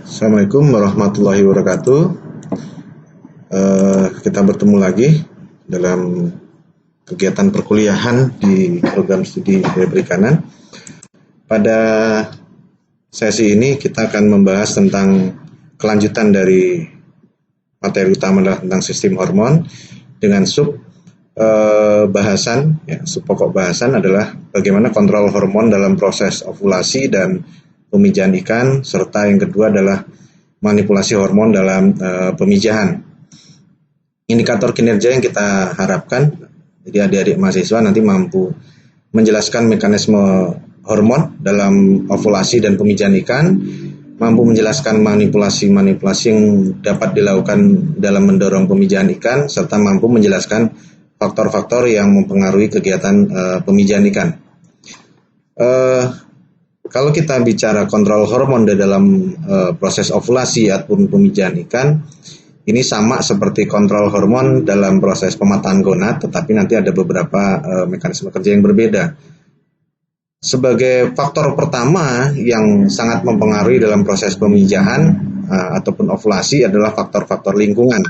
Assalamualaikum warahmatullahi wabarakatuh. Kita bertemu lagi dalam kegiatan perkuliahan di program studi perikanan. Pada sesi ini kita akan membahas tentang kelanjutan dari materi utama adalah tentang sistem hormon dengan sub pokok bahasan adalah bagaimana kontrol hormon dalam proses ovulasi dan pemijahan ikan, serta yang kedua adalah manipulasi hormon dalam pemijahan. Indikator kinerja yang kita harapkan, jadi adik-adik mahasiswa nanti mampu menjelaskan mekanisme hormon dalam ovulasi dan pemijahan ikan, mampu menjelaskan manipulasi-manipulasi yang dapat dilakukan dalam mendorong pemijahan ikan, serta mampu menjelaskan faktor-faktor yang mempengaruhi kegiatan pemijahan ikan. Kalau kita bicara kontrol hormon di dalam proses ovulasi ataupun pemijahan ikan, ini sama seperti kontrol hormon dalam proses pemataan gonad, tetapi nanti ada beberapa mekanisme kerja yang berbeda. Sebagai faktor pertama yang sangat mempengaruhi dalam proses pemijahan ataupun ovulasi adalah faktor-faktor lingkungan.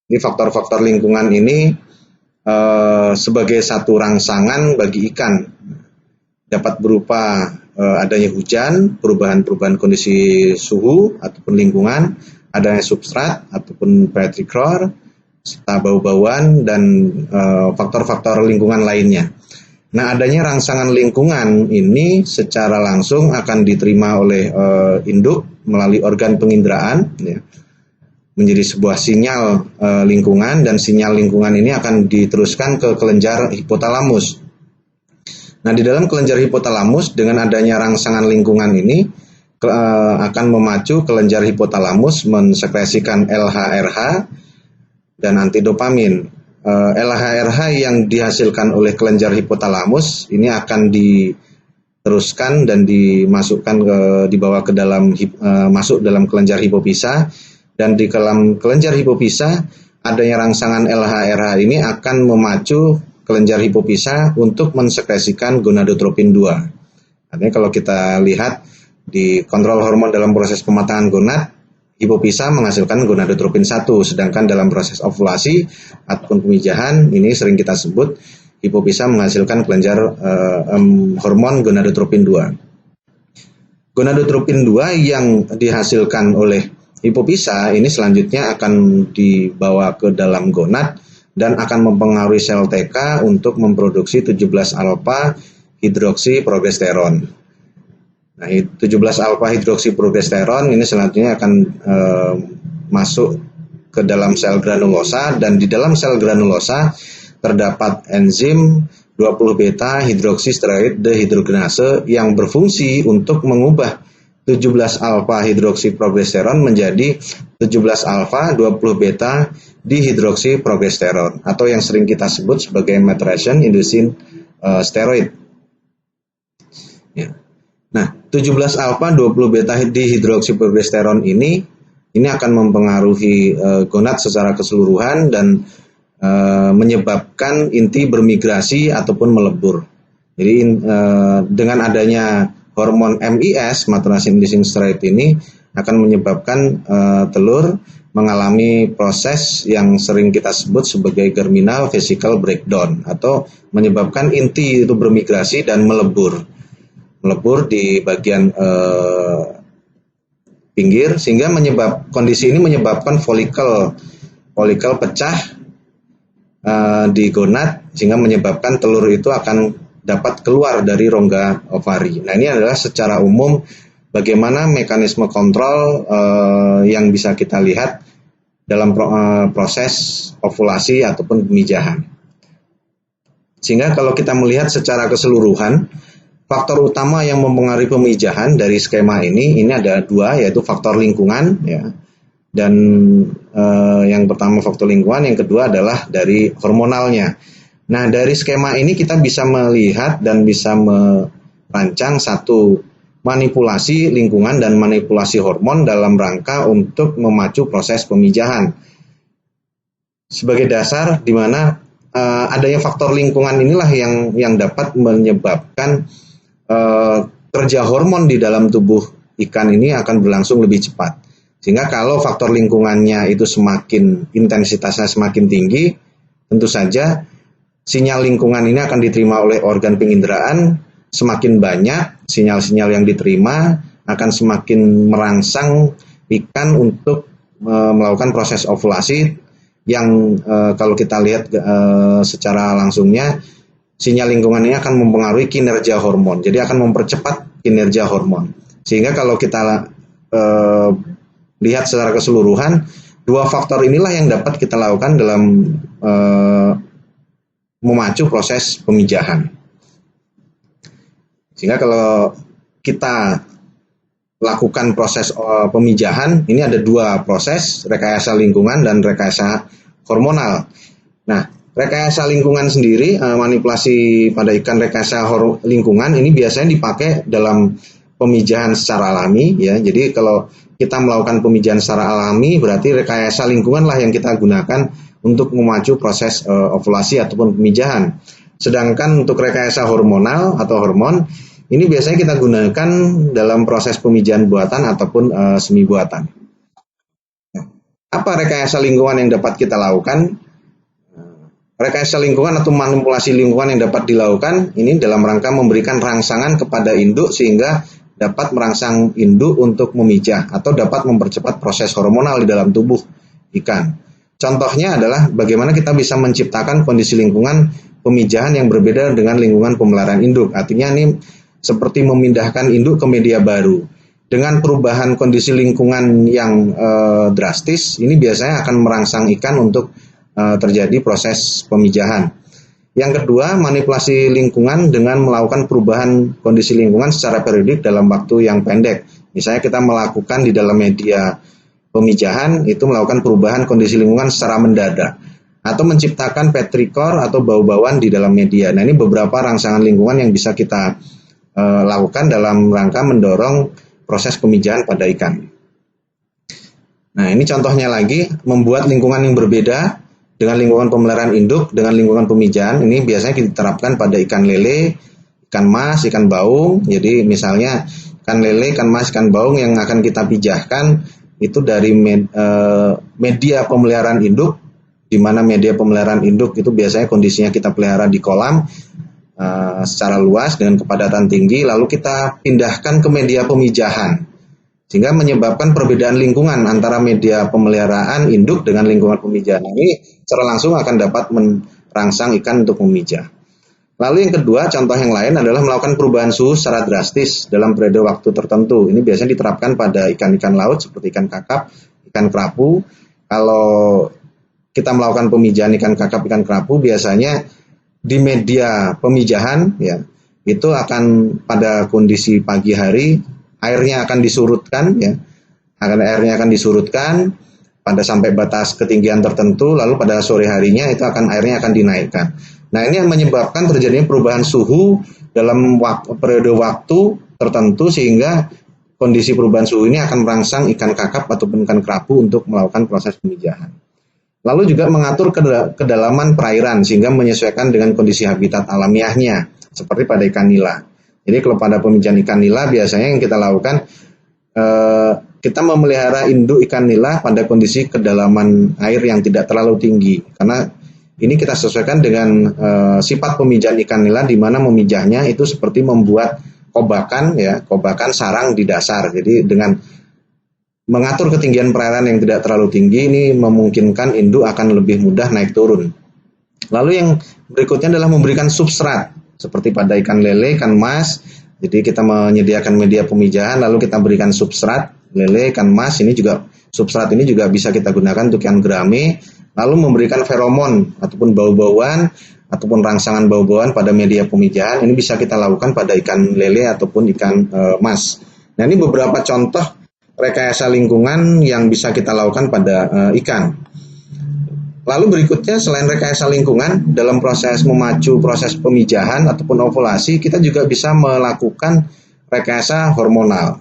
Ini faktor-faktor lingkungan ini sebagai satu rangsangan bagi ikan, dapat berupa adanya hujan, perubahan-perubahan kondisi suhu ataupun lingkungan, adanya substrat ataupun petrichor, serta bau-bauan dan faktor-faktor lingkungan lainnya. Nah, adanya rangsangan lingkungan ini secara langsung akan diterima oleh induk melalui organ penginderaan, ya, menjadi sebuah sinyal lingkungan, dan sinyal lingkungan ini akan diteruskan ke kelenjar hipotalamus. Nah, di dalam kelenjar hipotalamus dengan adanya rangsangan lingkungan ini akan memacu kelenjar hipotalamus mensekresikan LHRH dan antidopamin. LHRH yang dihasilkan oleh kelenjar hipotalamus ini akan diteruskan dan dibawa ke dalam masuk dalam kelenjar hipofisa, dan di dalam kelenjar hipofisa adanya rangsangan LHRH ini akan memacu kelenjar hipofisa untuk mensekresikan gonadotropin 2. Artinya kalau kita lihat di kontrol hormon dalam proses pematangan gonad, hipofisa menghasilkan gonadotropin 1, sedangkan dalam proses ovulasi ataupun pemijahan ini sering kita sebut hipofisa menghasilkan kelenjar hormon gonadotropin 2. Gonadotropin 2 yang dihasilkan oleh hipofisa ini selanjutnya akan dibawa ke dalam gonad dan akan mempengaruhi sel TK untuk memproduksi 17-alfa hidroksiprogesteron. Nah, 17-alfa hidroksiprogesteron ini selanjutnya akan masuk ke dalam sel granulosa, dan di dalam sel granulosa terdapat enzim 20-beta hidroksisteroid dehidrogenase yang berfungsi untuk mengubah 17-alfa hidroksiprogesteron menjadi 17-alfa 20-beta dihidroksiprogesteron, atau yang sering kita sebut sebagai maturation inducing steroid. Ya. Nah, 17-alfa 20-beta dihidroksiprogesteron ini akan mempengaruhi gonad secara keseluruhan dan menyebabkan inti bermigrasi ataupun melebur. Jadi dengan adanya hormon MIS, maturation inducing steroid, ini akan menyebabkan telur mengalami proses yang sering kita sebut sebagai germinal vesicle breakdown, atau menyebabkan inti itu bermigrasi dan melebur di bagian pinggir, sehingga kondisi ini menyebabkan folikel pecah di gonad, sehingga menyebabkan telur itu akan dapat keluar dari rongga ovari. Nah, ini adalah secara umum bagaimana mekanisme kontrol yang bisa kita lihat dalam proses ovulasi ataupun pemijahan. Sehingga kalau kita melihat secara keseluruhan, faktor utama yang mempengaruhi pemijahan dari skema ini ada dua, yaitu faktor lingkungan, ya. Dan yang pertama faktor lingkungan, yang kedua adalah dari hormonalnya. Nah, dari skema ini kita bisa melihat dan bisa merancang satu manipulasi lingkungan dan manipulasi hormon dalam rangka untuk memacu proses pemijahan. Sebagai dasar di mana adanya faktor lingkungan inilah yang dapat menyebabkan kerja hormon di dalam tubuh ikan ini akan berlangsung lebih cepat. Sehingga kalau faktor lingkungannya itu semakin intensitasnya semakin tinggi, tentu saja sinyal lingkungan ini akan diterima oleh organ penginderaan, semakin banyak sinyal-sinyal yang diterima akan semakin merangsang ikan untuk melakukan proses ovulasi yang kalau kita lihat secara langsungnya sinyal lingkungan ini akan mempengaruhi kinerja hormon. Jadi akan mempercepat kinerja hormon. Sehingga kalau kita lihat secara keseluruhan, dua faktor inilah yang dapat kita lakukan dalam memacu proses pemijahan. Sehingga kalau kita lakukan proses pemijahan, ini ada dua proses, rekayasa lingkungan dan rekayasa hormonal. Nah, rekayasa lingkungan sendiri, manipulasi pada ikan rekayasa lingkungan ini biasanya dipakai dalam pemijahan secara alami, ya. Jadi kalau kita melakukan pemijahan secara alami, berarti rekayasa lingkungan lah yang kita gunakan untuk memacu proses ovulasi ataupun pemijahan. Sedangkan untuk rekayasa hormonal atau hormon, ini biasanya kita gunakan dalam proses pemijahan buatan ataupun semi buatan. Apa rekayasa lingkungan yang dapat kita lakukan? Rekayasa lingkungan atau manipulasi lingkungan yang dapat dilakukan ini dalam rangka memberikan rangsangan kepada induk sehingga dapat merangsang induk untuk memijah atau dapat mempercepat proses hormonal di dalam tubuh ikan. Contohnya adalah bagaimana kita bisa menciptakan kondisi lingkungan pemijahan yang berbeda dengan lingkungan pemeliharaan induk. Artinya ini seperti memindahkan induk ke media baru. Dengan perubahan kondisi lingkungan yang drastis, ini biasanya akan merangsang ikan untuk terjadi proses pemijahan. Yang kedua, manipulasi lingkungan dengan melakukan perubahan kondisi lingkungan secara periodik dalam waktu yang pendek. Misalnya kita melakukan di dalam media pemijahan, itu melakukan perubahan kondisi lingkungan secara mendadak. Atau menciptakan petrikor atau bau-bauan di dalam media. Nah, ini beberapa rangsangan lingkungan yang bisa kita lakukan dalam rangka mendorong proses pemijahan pada ikan. Nah, ini contohnya lagi, membuat lingkungan yang berbeda dengan lingkungan pemeliharaan induk, dengan lingkungan pemijahan. Ini biasanya diterapkan pada ikan lele, ikan mas, ikan baung. Jadi misalnya ikan lele, ikan mas, ikan baung yang akan kita pijahkan itu dari media pemeliharaan induk, di mana media pemeliharaan induk itu biasanya kondisinya kita pelihara di kolam secara luas dengan kepadatan tinggi, lalu kita pindahkan ke media pemijahan sehingga menyebabkan perbedaan lingkungan antara media pemeliharaan induk dengan lingkungan pemijahan. Ini secara langsung akan dapat merangsang ikan untuk memijah. Lalu yang kedua, contoh yang lain adalah melakukan perubahan suhu secara drastis dalam periode waktu tertentu. Ini biasanya diterapkan pada ikan-ikan laut seperti ikan kakap, ikan kerapu. Kalau kita melakukan pemijahan ikan kakap, ikan kerapu, biasanya di media pemijahan, ya, itu akan pada kondisi pagi hari airnya akan disurutkan, ya, airnya akan disurutkan pada sampai batas ketinggian tertentu, lalu pada sore harinya itu airnya akan dinaikkan. Nah, ini yang menyebabkan terjadinya perubahan suhu dalam periode waktu tertentu sehingga kondisi perubahan suhu ini akan merangsang ikan kakap ataupun ikan kerapu untuk melakukan proses pemijahan. Lalu juga mengatur kedalaman perairan sehingga menyesuaikan dengan kondisi habitat alamiahnya seperti pada ikan nila. Jadi kalau pada pemijahan ikan nila biasanya yang kita lakukan kita memelihara induk ikan nila pada kondisi kedalaman air yang tidak terlalu tinggi karena ini kita sesuaikan dengan sifat pemijahan ikan nila di mana memijahnya itu seperti membuat kobakan, ya, kobakan sarang di dasar. Jadi dengan mengatur ketinggian perairan yang tidak terlalu tinggi ini memungkinkan induk akan lebih mudah naik turun. Lalu yang berikutnya adalah memberikan substrat seperti pada ikan lele, ikan mas. Jadi kita menyediakan media pemijahan lalu kita berikan substrat lele, ikan mas. Ini juga substrat ini juga bisa kita gunakan untuk ikan gurame. Lalu memberikan feromon ataupun bau-bauan ataupun rangsangan bau-bauan pada media pemijahan. Ini bisa kita lakukan pada ikan lele ataupun ikan mas. Nah, ini beberapa contoh rekayasa lingkungan yang bisa kita lakukan pada ikan. Lalu berikutnya selain rekayasa lingkungan dalam proses memacu proses pemijahan ataupun ovulasi, kita juga bisa melakukan rekayasa hormonal.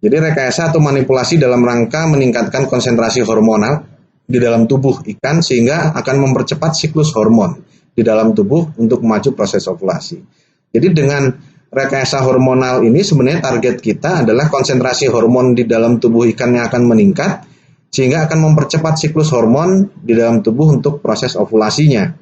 Jadi rekayasa atau manipulasi dalam rangka meningkatkan konsentrasi hormonal di dalam tubuh ikan sehingga akan mempercepat siklus hormon di dalam tubuh untuk memacu proses ovulasi. Jadi dengan rekayasa hormonal ini sebenarnya target kita adalah konsentrasi hormon di dalam tubuh ikan yang akan meningkat, sehingga akan mempercepat siklus hormon di dalam tubuh untuk proses ovulasinya.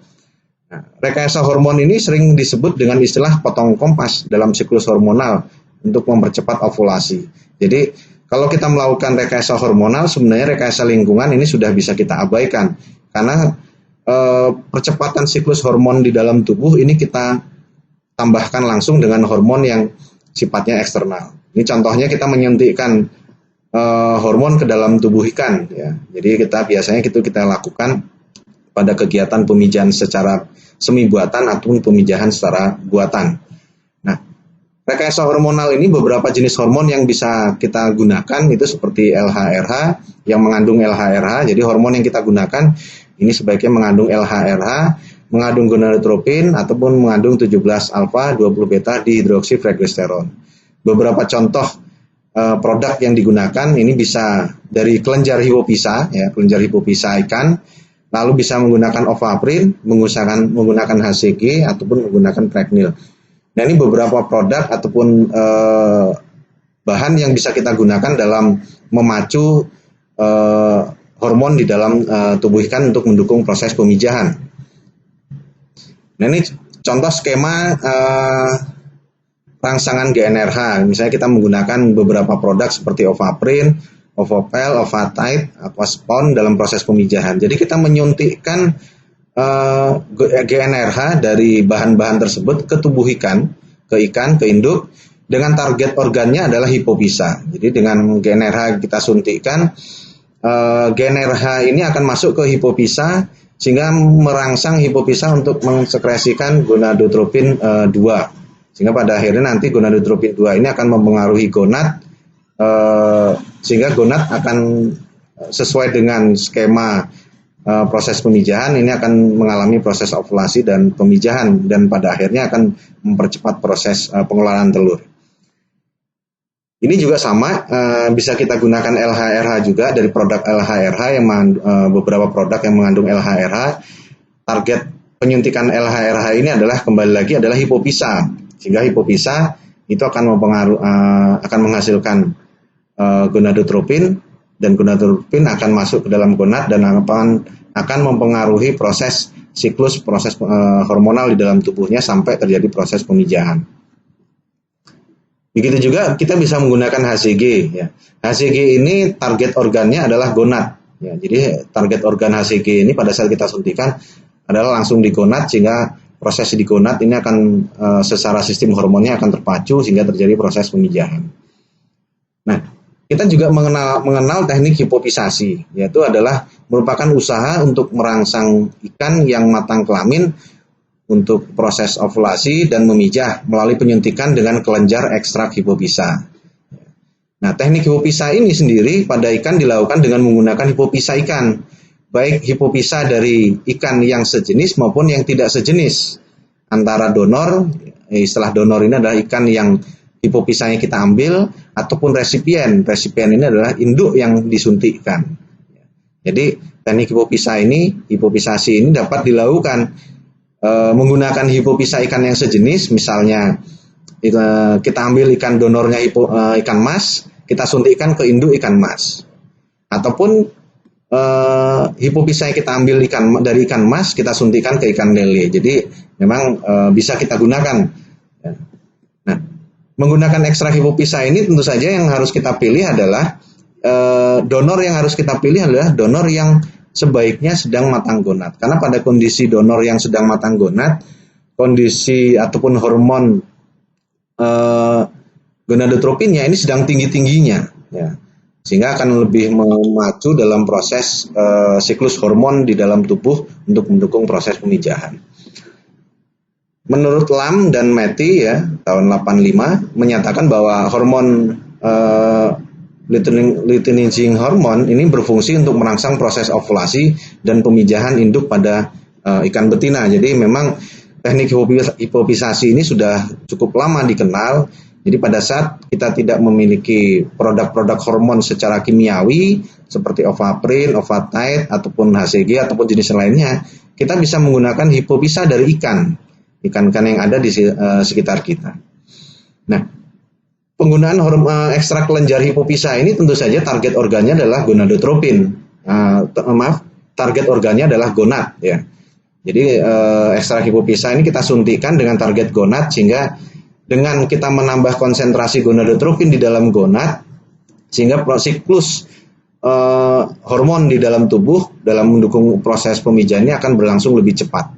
Nah, rekayasa hormon ini sering disebut dengan istilah potong kompas dalam siklus hormonal untuk mempercepat ovulasi. Jadi kalau kita melakukan rekayasa hormonal, sebenarnya rekayasa lingkungan ini sudah bisa kita abaikan, karena percepatan siklus hormon di dalam tubuh ini kita tambahkan langsung dengan hormon yang sifatnya eksternal. Ini contohnya kita menyuntikkan hormon ke dalam tubuh ikan, ya. Jadi biasanya kita lakukan pada kegiatan pemijahan secara semi buatan ataupun pemijahan secara buatan. Nah, rekayasa hormonal ini beberapa jenis hormon yang bisa kita gunakan itu seperti LHRH yang mengandung LHRH. Jadi hormon yang kita gunakan ini sebaiknya mengandung LHRH, mengandung gonadotropin ataupun mengandung 17 alfa 20 beta dihidroksiprogesteron. Beberapa contoh produk yang digunakan ini bisa dari kelenjar hipofisa, ya, kelenjar hipofisa ikan, lalu bisa menggunakan ovaprin, menggunakan HCG ataupun menggunakan pregnil. Nah, ini beberapa produk ataupun bahan yang bisa kita gunakan dalam memacu hormon di dalam tubuh ikan untuk mendukung proses pemijahan. Nah, ini contoh skema rangsangan GnRH. Misalnya kita menggunakan beberapa produk seperti ovaprin, ovopel, ovatide, aquaspon dalam proses pemijahan. Jadi kita menyuntikkan GnRH dari bahan-bahan tersebut ke tubuh ikan, ke induk, dengan target organnya adalah hipofisa. Jadi dengan GnRH kita suntikkan, GnRH ini akan masuk ke hipofisa sehingga merangsang hipofisa untuk mensekresikan gonadotropin 2. Sehingga pada akhirnya nanti gonadotropin 2 ini akan mempengaruhi gonad, sehingga gonad akan sesuai dengan skema proses pemijahan ini akan mengalami proses ovulasi dan pemijahan, dan pada akhirnya akan mempercepat proses pengeluaran telur. Ini juga sama, bisa kita gunakan LHRH juga dari produk LHRH yang beberapa produk yang mengandung LHRH. Target penyuntikan LHRH ini adalah kembali lagi adalah hipofisa, sehingga hipofisa itu akan menghasilkan gonadotropin, dan gonadotropin akan masuk ke dalam gonad dan akan mempengaruhi proses hormonal di dalam tubuhnya sampai terjadi proses pemijahan. Begitu juga kita bisa menggunakan HCG, ya. HCG ini target organnya adalah gonad, ya. Jadi target organ HCG ini pada saat kita suntikan adalah langsung di gonad, sehingga proses di gonad ini akan secara sistem hormonnya akan terpacu sehingga terjadi proses pemijahan. Nah, kita juga mengenal teknik hipofisasi, yaitu adalah merupakan usaha untuk merangsang ikan yang matang kelamin untuk proses ovulasi dan memijah melalui penyuntikan dengan kelenjar ekstrak hipofisa. Nah, teknik hipofisa ini sendiri pada ikan dilakukan dengan menggunakan hipofisa ikan, baik hipofisa dari ikan yang sejenis maupun yang tidak sejenis. Antara donor, istilah donor ini adalah ikan yang hipofisanya kita ambil, ataupun resipien. Resipien ini adalah induk yang disuntikkan. Jadi teknik hipofisasi ini dapat dilakukan menggunakan hipofisa ikan yang sejenis, misalnya kita ambil ikan donornya ikan mas, kita suntikkan ke induk ikan mas, ataupun hipofisa yang kita ambil dari ikan mas, kita suntikkan ke ikan lele. Jadi memang bisa kita gunakan. Nah, menggunakan ekstrak hipofisa ini tentu saja yang harus kita pilih adalah donor yang harus kita pilih adalah donor yang sebaiknya sedang matang gonad, karena pada kondisi donor yang sedang matang gonad, kondisi ataupun hormon gonadotropinnya ini sedang tinggi-tingginya, ya, sehingga akan lebih memacu dalam proses siklus hormon di dalam tubuh untuk mendukung proses pemijahan. Menurut Lam dan Matty, ya, tahun 85 menyatakan bahwa hormon luteinizing hormon ini berfungsi untuk merangsang proses ovulasi dan pemijahan induk pada ikan betina. Jadi memang teknik hipofisasi ini sudah cukup lama dikenal. Jadi pada saat kita tidak memiliki produk-produk hormon secara kimiawi seperti ovaprin, ovatide ataupun HCG ataupun jenis lainnya, kita bisa menggunakan hipofisa dari ikan yang ada di sekitar kita. Nah, penggunaan ekstrak kelenjar hipofisa ini tentu saja target organnya adalah gonadotropin. Target organnya adalah gonad ya. Jadi ekstrak hipofisa ini kita suntikan dengan target gonad, sehingga dengan kita menambah konsentrasi gonadotropin di dalam gonad, sehingga siklus hormon di dalam tubuh dalam mendukung proses pemijahan ini akan berlangsung lebih cepat.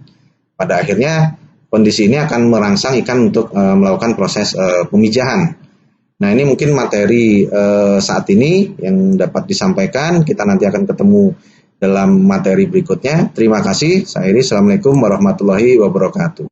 Pada akhirnya kondisi ini akan merangsang ikan untuk melakukan proses pemijahan. Nah, ini mungkin materi saat ini yang dapat disampaikan. Kita nanti akan ketemu dalam materi berikutnya. Terima kasih. Saya Iri. Assalamualaikum warahmatullahi wabarakatuh.